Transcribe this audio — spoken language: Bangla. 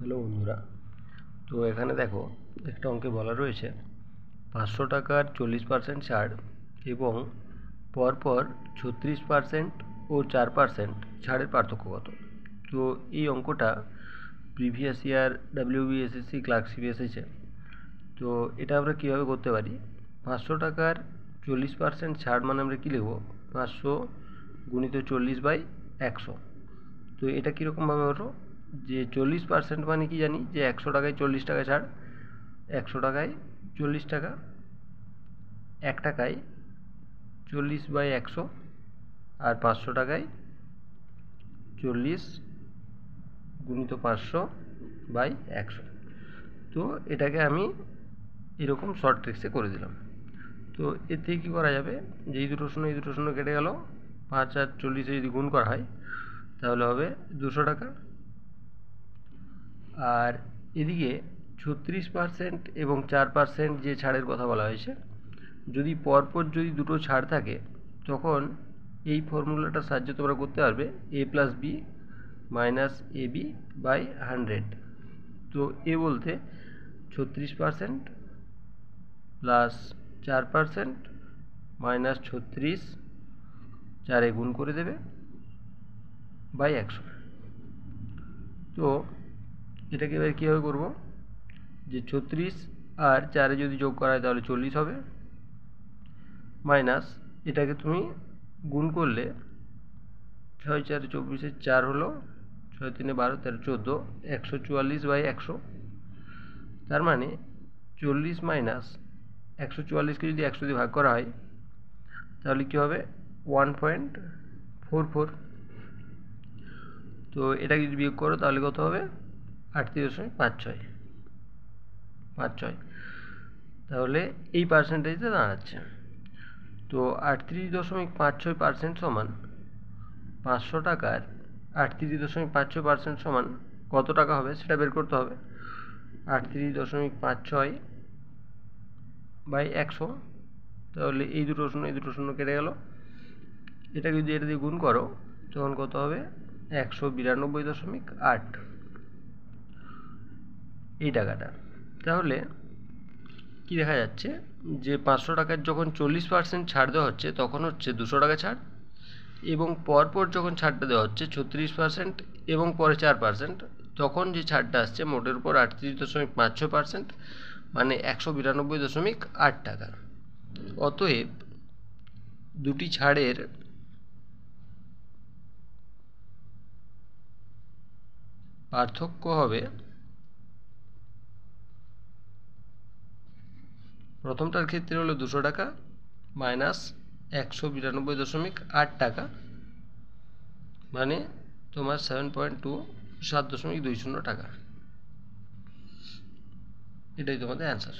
হ্যালো বন্ধুরা, তো এখানে দেখো একটা অঙ্কে বলা রয়েছে 500 টাকার 40% ছাড় এবং পরপর 36% ও 4% ছাড়ের পার্থক্য কত। তো এই অঙ্কটা প্রিভিয়াস ইয়ার WBSSC ক্লার্কশিপে এসেছে। তো এটা আমরা কীভাবে করতে পারি, 500 টাকার 40% ছাড় মানে আমরা কী লিখব, 500 গুণিত 40/100। তো এটা কীরকমভাবে হলো যে 40% মানে কি জানি যে 100 টাকায় 40 টাকা ছাড়, 100 টাকায় 40 টাকা, 1 টাকায় 40/100 আর 500 টাকায় 40 গুণিত 500/100। তো এটাকে আমি এরকম শর্ট ট্রিক্সে করে দিলাম। তো এর থেকে কী করা যাবে, যে এই দুটো শূন্য কেটে গেল, 5 আর 40 যদি গুণ করা হয় তাহলে হবে 200 টাকা। আর এদিকে 36% এবং 4% যে ছাড়ের কথা বলা হয়েছে, যদি পরপর যদি দুটো ছাড় থাকে তখন এই ফর্মুলাটার সাহায্যে তোমরা করতে পারবে a+b - ab/100। তো এ বলতে 36% প্লাস 4% মাইনাস 36, 4 গুণ করে দেবে /100। তো এটাকে এবার কীভাবে করবো, যে 36 আর 4 যদি যোগ করা হয় তাহলে 40 হবে, মাইনাস এটাকে তুমি গুণ করলে 6 4 24, 4 হলো, 6 3 12 13 14, 144/100। তার মানে 40 মাইনাস 144কে যদি 100 দিয়ে ভাগ করা হয় তাহলে কী হবে, 1.44। তো এটাকে যদি বিয়োগ করো তাহলে কত হবে, 38.56। তাহলে এই পার্সেন্টেজটা দাঁড়াচ্ছে। তো 38.56% সমান 500 টাকার 38.56% সমান কত টাকা হবে সেটা বের করতে হবে। 38.56/100, তাহলে এই দুটো শূন্য কেটে গেল। এটাকে যদি এটা দিয়ে গুণ করো তখন কত হবে, 192.8 এই টাকাটা। তাহলে কি দেখা যাচ্ছে যে 500 টাকার যখন 40% ছাড় দেওয়া হচ্ছে তখন হচ্ছে 200 টাকা ছাড়, এবং পরপর যখন ছাড়টা দেওয়া হচ্ছে 36% এবং পরে 4%, তখন যে ছাড়টা আসছে মোটের উপর 38.56% মানে 192.8 টাকা। অতএব দুটি ছাড়ের পার্থক্য হবে, প্রথমটার ক্ষেত্রে হলো 200 টাকা মাইনাস 192.8 টাকা, মানে তোমার 7.20 টাকা। এটাই তোমাদের অ্যান্সার।